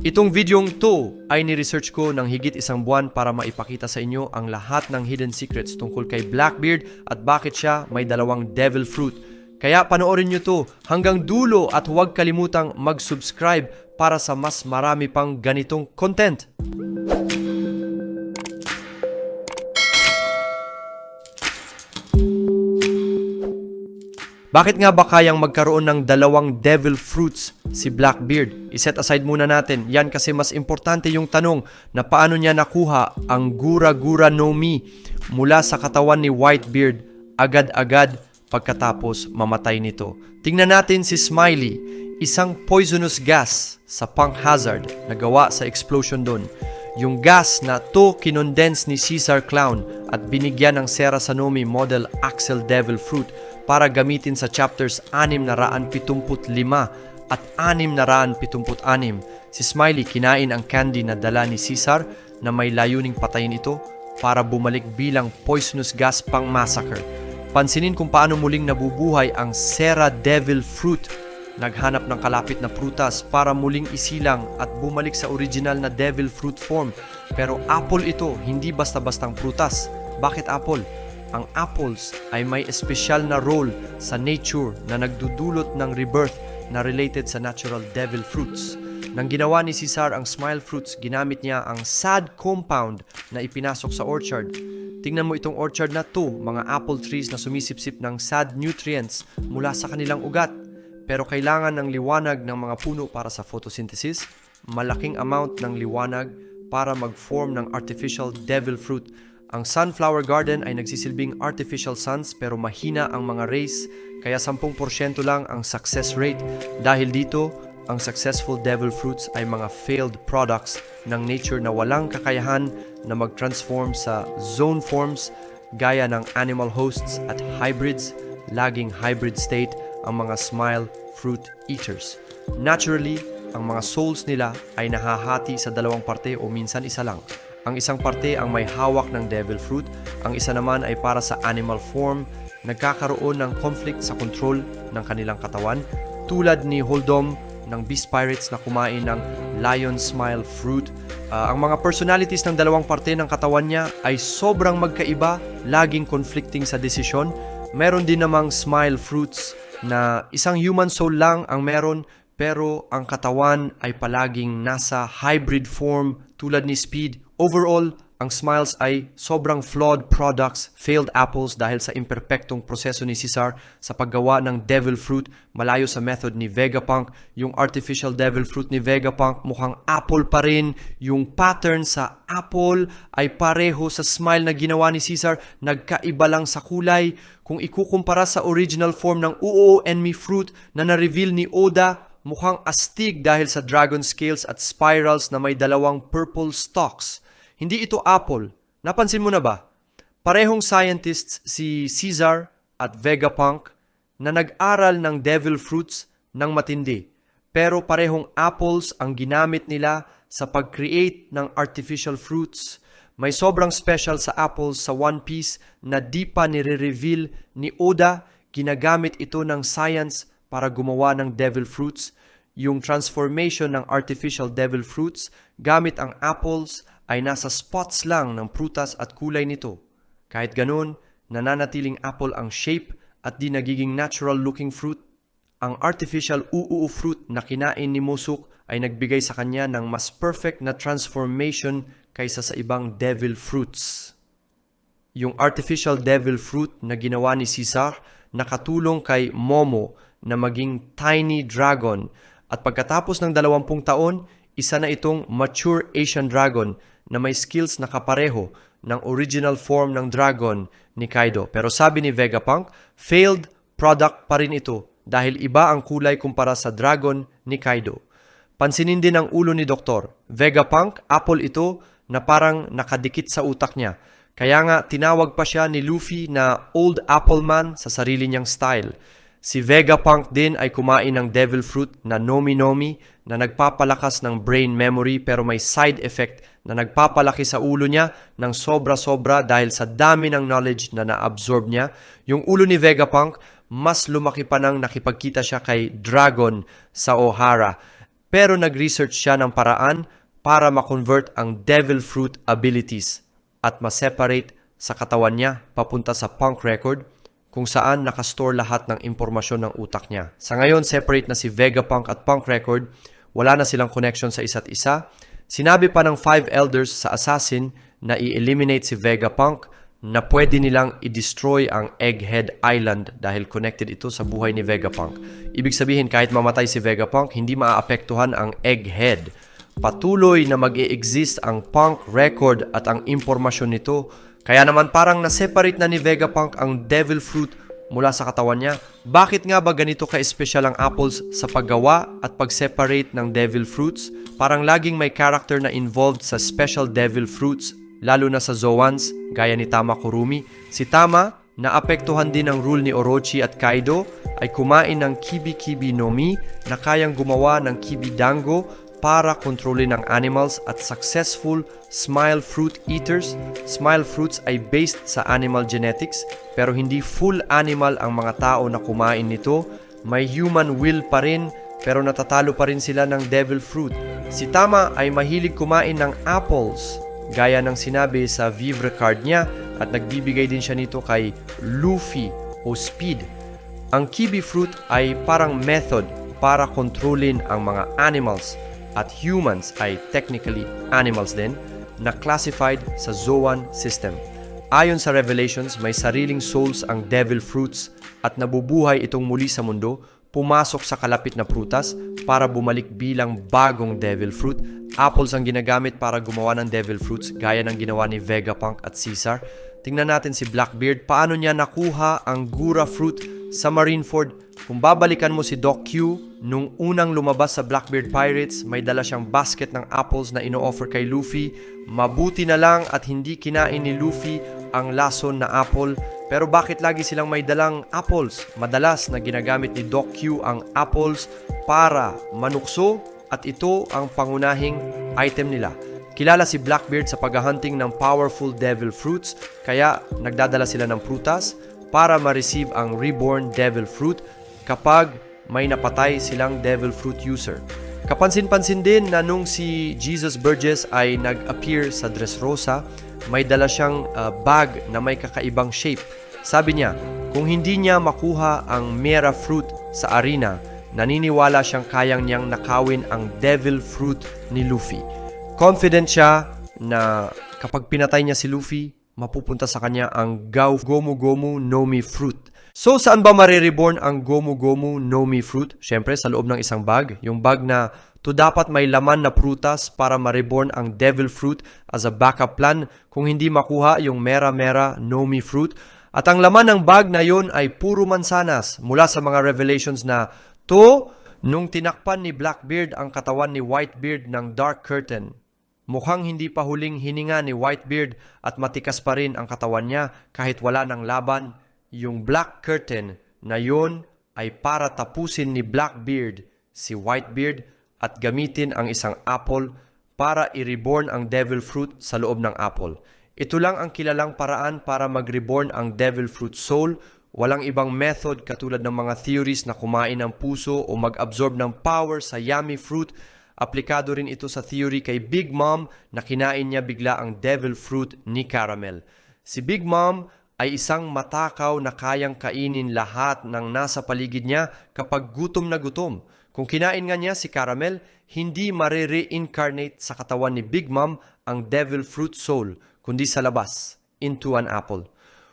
Itong videong to ay ni-research ko ng higit isang buwan para maipakita sa inyo ang lahat ng hidden secrets tungkol kay Blackbeard at bakit siya may dalawang devil fruit. Kaya panoorin nyo to hanggang dulo at huwag kalimutang mag-subscribe para sa mas marami pang ganitong content. Bakit nga ba kayang magkaroon ng dalawang devil fruits si Blackbeard? I-set aside muna natin. Yan kasi mas importante yung tanong na paano niya nakuha ang Gura Gura no Mi mula sa katawan ni Whitebeard agad-agad pagkatapos mamatay nito. Tingnan natin si Smiley, isang poisonous gas sa Punk Hazard na gawa sa explosion doon. Yung gas na to kinondense ni Caesar Clown at binigyan ng Serra Sanomi model Axel Devil Fruit para gamitin sa chapters 675 at 676. Si Smiley kinain ang candy na dala ni Caesar na may layuning patayin ito para bumalik bilang poisonous gas pang massacre. Pansinin kung paano muling nabubuhay ang Serra Devil Fruit. Naghanap ng kalapit na prutas para muling isilang at bumalik sa original na devil fruit form. Pero apple ito, hindi basta-bastang prutas. Bakit apple? Ang apples ay may espesyal na role sa nature na nagdudulot ng rebirth na related sa natural devil fruits. Nang ginawa ni Caesar ang smile fruits, ginamit niya ang sad compound na ipinasok sa orchard. Tingnan mo itong orchard na to, mga apple trees na sumisipsip ng sad nutrients mula sa kanilang ugat. Pero kailangan ng liwanag ng mga puno para sa photosynthesis, malaking amount ng liwanag para mag-form ng artificial devil fruit. Ang sunflower garden ay nagsisilbing artificial suns pero mahina ang mga rays, kaya 10% lang ang success rate. Dahil dito, ang successful devil fruits ay mga failed products ng nature na walang kakayahan na mag-transform sa zone forms gaya ng animal hosts at hybrids, laging hybrid state ang mga smile fruit eaters. Naturally, ang mga souls nila ay nahahati sa dalawang parte o minsan isa lang. Ang isang parte ang may hawak ng devil fruit, ang isa naman ay para sa animal form, nagkakaroon ng conflict sa control ng kanilang katawan, tulad ni Holdom ng Beast Pirates na kumain ng Lion Smile Fruit. Ang mga personalities ng dalawang parte ng katawan niya ay sobrang magkaiba, laging conflicting sa desisyon. Meron din namang smile fruits na isang human soul lang ang meron pero ang katawan ay palaging nasa hybrid form tulad ni Speed. Overall, ang smiles ay sobrang flawed products, failed apples dahil sa imperpektong proseso ni Caesar sa paggawa ng devil fruit, malayo sa method ni Vegapunk. Yung artificial devil fruit ni Vegapunk mukhang apple pa rin. Yung pattern sa apple ay pareho sa smile na ginawa ni Caesar, nagkaiba lang sa kulay. Kung ikukumpara sa original form ng Uo Enmi fruit na na-reveal ni Oda, mukhang astig dahil sa dragon scales at spirals na may dalawang purple stalks. Hindi ito apple. Napansin mo na ba? Parehong scientists si Caesar at Vegapunk na nag-aral ng devil fruits ng matindi. Pero parehong apples ang ginamit nila sa pag-create ng artificial fruits. May sobrang special sa apples sa One Piece na di pa nire-reveal ni Oda. Ginagamit ito ng science para gumawa ng devil fruits. Yung transformation ng artificial devil fruits gamit ang apples ay nasa spots lang ng prutas at kulay nito. Kahit ganun, nananatiling apple ang shape at di nagiging natural looking fruit. Ang artificial uuu fruit na kinain ni Musuk ay nagbigay sa kanya ng mas perfect na transformation kaysa sa ibang devil fruits. Yung artificial devil fruit na ginawa ni Caesar nakatulong kay Momo na maging tiny dragon at pagkatapos ng 20 taon, isa na itong mature Asian dragon na may skills na kapareho ng original form ng dragon ni Kaido. Pero sabi ni Vegapunk, failed product pa rin ito dahil iba ang kulay kumpara sa dragon ni Kaido. Pansinin din ang ulo ni Doktor. Vegapunk, apple ito na parang nakadikit sa utak niya. Kaya nga tinawag pa siya ni Luffy na Old Apple Man sa sarili niyang style. Si Vegapunk din ay kumain ng devil fruit na Nomi Nomi na nagpapalakas ng brain memory pero may side effect na nagpapalaki sa ulo niya ng sobra-sobra dahil sa dami ng knowledge na na-absorb niya. Yung ulo ni Vegapunk, mas lumaki pa nang nakipagkita siya kay Dragon sa Ohara. Pero nag-research siya ng paraan para ma-convert ang devil fruit abilities at ma-separate sa katawan niya papunta sa punk record kung saan nakastore lahat ng impormasyon ng utak niya. Sa ngayon, separate na si Vegapunk at punk record, wala na silang connection sa isa't isa. Sinabi pa ng 5 elders sa assassin na i-eliminate si Vegapunk na pwede nilang i-destroy ang Egghead Island dahil connected ito sa buhay ni Vegapunk. Ibig sabihin kahit mamatay si Vegapunk, hindi maaapektuhan ang Egghead. Patuloy na mag-i-exist ang punk record at ang impormasyon nito. Kaya naman parang na-separate na ni Vegapunk ang devil fruit mula sa katawan niya. Bakit nga ba ganito ka-espesyal ang apples sa paggawa at pag-separate ng devil fruits? Parang laging may character na involved sa special devil fruits, lalo na sa Zoans, gaya ni Tama Kurumi. Si Tama, naapektuhan din ng rule ni Orochi at Kaido, ay kumain ng Kibi-Kibi no Mi na kayang gumawa ng Kibi Dango para kontrolin ang animals at successful smile fruit eaters. Smile fruits ay based sa animal genetics pero hindi full animal ang mga tao na kumain nito. May human will pa rin pero natatalo pa rin sila ng devil fruit. Si Tama ay mahilig kumain ng apples gaya ng sinabi sa Vivre card niya at nagbibigay din siya nito kay Luffy o Speed. Ang Kibi fruit ay parang method para kontrolin ang mga animals at humans ay technically animals din na classified sa Zoan system. Ayon sa Revelations, may sariling souls ang devil fruits at nabubuhay itong muli sa mundo, pumasok sa kalapit na prutas para bumalik bilang bagong devil fruit. Apples ang ginagamit para gumawa ng devil fruits gaya ng ginawa ni Vegapunk at Caesar. Tingnan natin si Blackbeard, paano niya nakuha ang Gura fruit sa Marineford. Kung babalikan mo si Doc Q, nung unang lumabas sa Blackbeard Pirates, may dala siyang basket ng apples na ino-offer kay Luffy. Mabuti na lang at hindi kinain ni Luffy ang lason na apple. Pero bakit lagi silang may dalang apples? Madalas na ginagamit ni Doc Q ang apples para manukso at ito ang pangunahing item nila. Kilala si Blackbeard sa paghahunting ng powerful devil fruits, kaya nagdadala sila ng prutas para ma-receive ang reborn devil fruit kapag may napatay silang devil fruit user. Kapansin-pansin din na nung si Jesus Burgess ay nag-appear sa Dressrosa, may dala siyang bag na may kakaibang shape. Sabi niya, kung hindi niya makuha ang Mera fruit sa arena, naniniwala siyang kayang niyang nakawin ang devil fruit ni Luffy. Confident siya na kapag pinatay niya si Luffy, mapupunta sa kanya ang Gomu Gomu no Mi fruit. So, saan ba marireborn ang Gomu Gomu no Mi fruit? Siyempre, sa loob ng isang bag. Yung bag na to dapat may laman na prutas para ma-reborn ang devil fruit as a backup plan kung hindi makuha yung Mera Mera no Mi fruit. At ang laman ng bag na yon ay puro mansanas mula sa mga revelations na to nung tinakpan ni Blackbeard ang katawan ni Whitebeard ng Dark Curtain. Mukhang hindi pa huling hininga ni Whitebeard at matikas pa rin ang katawan niya kahit wala ng laban. Yung Black Curtain na yon ay para tapusin ni Blackbeard si Whitebeard at gamitin ang isang apple para i-reborn ang devil fruit sa loob ng apple. Ito lang ang kilalang paraan para mag-reborn ang devil fruit soul. Walang ibang method katulad ng mga theories na kumain ng puso o mag-absorb ng power sa yummy fruit. Aplikado rin ito sa theory kay Big Mom na kinain niya bigla ang devil fruit ni Caramel. Si Big Mom ay isang matakaw na kayang kainin lahat ng nasa paligid niya kapag gutom na gutom. Kung kinain nga niya si Caramel, hindi mare-reincarnate sa katawan ni Big Mom ang devil fruit soul, kundi sa labas, into an apple.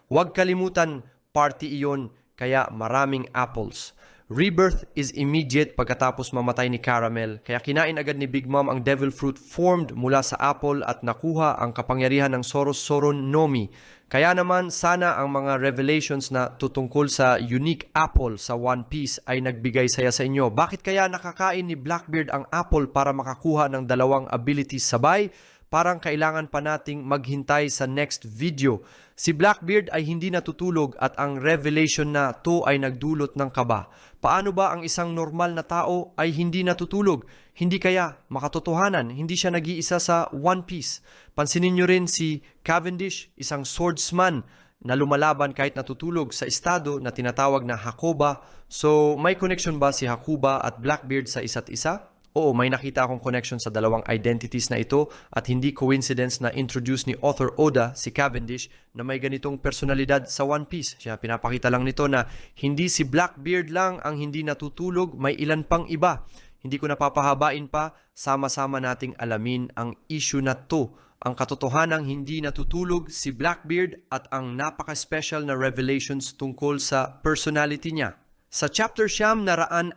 Huwag kalimutan, party iyon, kaya maraming apples. Rebirth is immediate pagkatapos mamatay ni Caramel, kaya kinain agad ni Big Mom ang devil fruit formed mula sa apple at nakuha ang kapangyarihan ng Soros-Soron Nomi. Kaya naman sana ang mga revelations na tutungkol sa unique apple sa One Piece ay nagbigay saya sa inyo. Bakit kaya nakakain ni Blackbeard ang apple para makakuha ng dalawang abilities sabay? Parang kailangan pa nating maghintay sa next video. Si Blackbeard ay hindi natutulog at ang revelation na to ay nagdulot ng kaba. Paano ba ang isang normal na tao ay hindi natutulog? Hindi kaya makatotohanan, hindi siya nag-iisa sa One Piece. Pansinin nyo rin si Cavendish, isang swordsman na lumalaban kahit natutulog sa estado na tinatawag na Hakoba. So may connection ba si Hakuba at Blackbeard sa isa't isa? Oo, may nakita akong connection sa dalawang identities na ito at hindi coincidence na introduce ni author Oda, si Cavendish, na may ganitong personalidad sa One Piece. Siya pinapakita lang nito na hindi si Blackbeard lang ang hindi natutulog, may ilan pang iba. Hindi ko napapahabain pa, sama-sama nating alamin ang issue na to. Ang katotohanang hindi natutulog si Blackbeard at ang napaka-special na revelations tungkol sa personality niya. Sa chapter 965,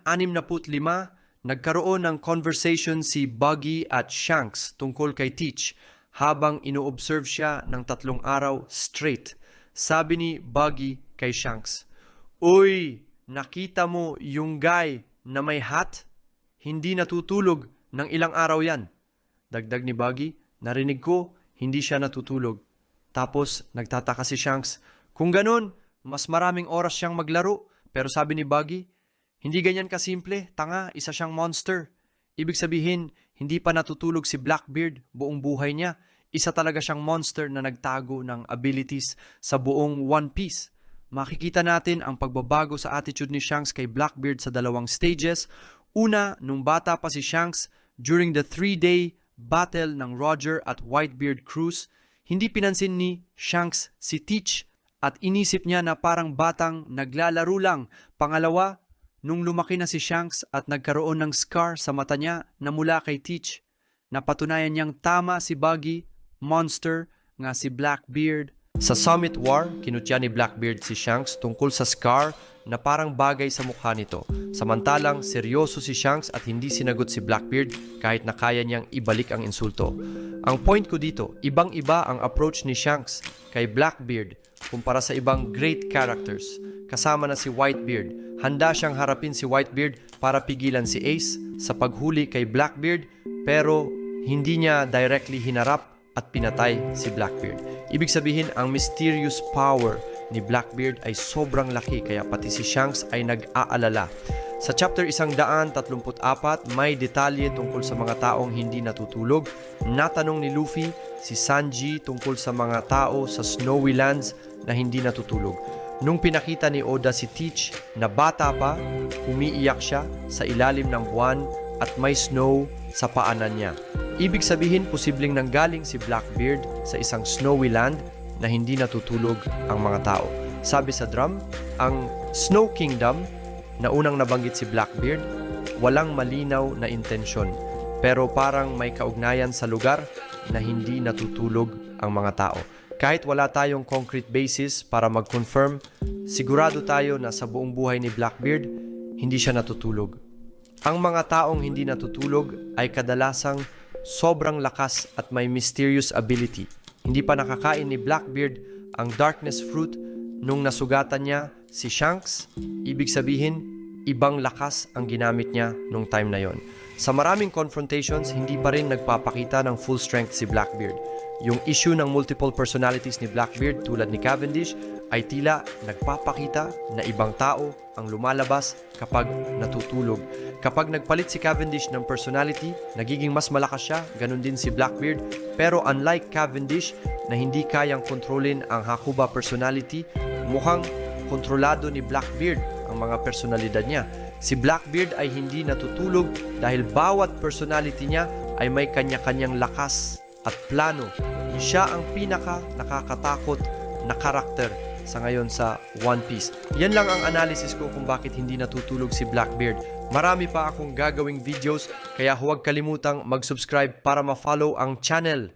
nagkaroon ng conversation si Buggy at Shanks tungkol kay Teach habang ino-observe siya ng 3 araw straight. Sabi ni Buggy kay Shanks, "Uy, nakita mo yung guy na may hat? Hindi natutulog ng ilang araw yan." Dagdag ni Buggy, "Narinig ko, hindi siya natutulog." Tapos nagtataka si Shanks, kung ganun, mas maraming oras siyang maglaro. Pero sabi ni Buggy, hindi ganyan kasimple, tanga, isa siyang monster. Ibig sabihin, hindi pa natutulog si Blackbeard buong buhay niya. Isa talaga siyang monster na nagtago ng abilities sa buong One Piece. Makikita natin ang pagbabago sa attitude ni Shanks kay Blackbeard sa dalawang stages. Una, nung bata pa si Shanks, during the 3-day battle ng Roger at Whitebeard Cruise, hindi pinansin ni Shanks si Teach at inisip niya na parang batang naglalaro lang. Pangalawa, nung lumaki na si Shanks at nagkaroon ng scar sa mata niya na mula kay Teach, napatunayan niyang tama si Buggy, monster nga si Blackbeard. Sa Summit War, kinutya ni Blackbeard si Shanks tungkol sa scar na parang bagay sa mukha nito. Samantalang seryoso si Shanks at hindi sinagot si Blackbeard kahit na kaya niyang ibalik ang insulto. Ang point ko dito, ibang-iba ang approach ni Shanks kay Blackbeard kumpara sa ibang great characters. Kasama na si Whitebeard. Handa siyang harapin si Whitebeard para pigilan si Ace sa paghuli kay Blackbeard, pero hindi niya directly hinarap at pinatay si Blackbeard. Ibig sabihin, ang mysterious power ni Blackbeard ay sobrang laki kaya pati si Shanks ay nag-aalala. Sa chapter 134, may detalye tungkol sa mga taong hindi natutulog. Natanong ni Luffy si Sanji tungkol sa mga tao sa Snowy Lands na hindi natutulog. Nung pinakita ni Oda si Teach na bata pa, umiiyak siya sa ilalim ng buwan at may snow sa paanan niya. Ibig sabihin, posibleng nanggaling si Blackbeard sa isang snowy land na hindi natutulog ang mga tao. Sabi sa drum, ang Snow Kingdom na unang nabanggit si Blackbeard, walang malinaw na intensyon, pero parang may kaugnayan sa lugar na hindi natutulog ang mga tao. Kahit wala tayong concrete basis para mag-confirm, sigurado tayo na sa buong buhay ni Blackbeard, hindi siya natutulog. Ang mga taong hindi natutulog ay kadalasang sobrang lakas at may mysterious ability. Hindi pa nakakain ni Blackbeard ang Darkness Fruit nung nasugatan niya si Shanks. Ibig sabihin, ibang lakas ang ginamit niya nung time na yon. Sa maraming confrontations, hindi pa rin nagpapakita ng full strength si Blackbeard. Yung issue ng multiple personalities ni Blackbeard tulad ni Cavendish ay tila nagpapakita na ibang tao ang lumalabas kapag natutulog. Kapag nagpalit si Cavendish ng personality, nagiging mas malakas siya, ganun din si Blackbeard. Pero unlike Cavendish na hindi kayang kontrolin ang Hakuba personality, mukhang kontrolado ni Blackbeard ang mga personalidad niya. Si Blackbeard ay hindi natutulog dahil bawat personality niya ay may kanya-kanyang lakas at plano. Siya ang pinaka nakakatakot na karakter sa ngayon sa One Piece. Yan lang ang analysis ko kung bakit hindi natutulog si Blackbeard. Marami pa akong gagawing videos, kaya huwag kalimutang mag-subscribe para ma-follow ang channel.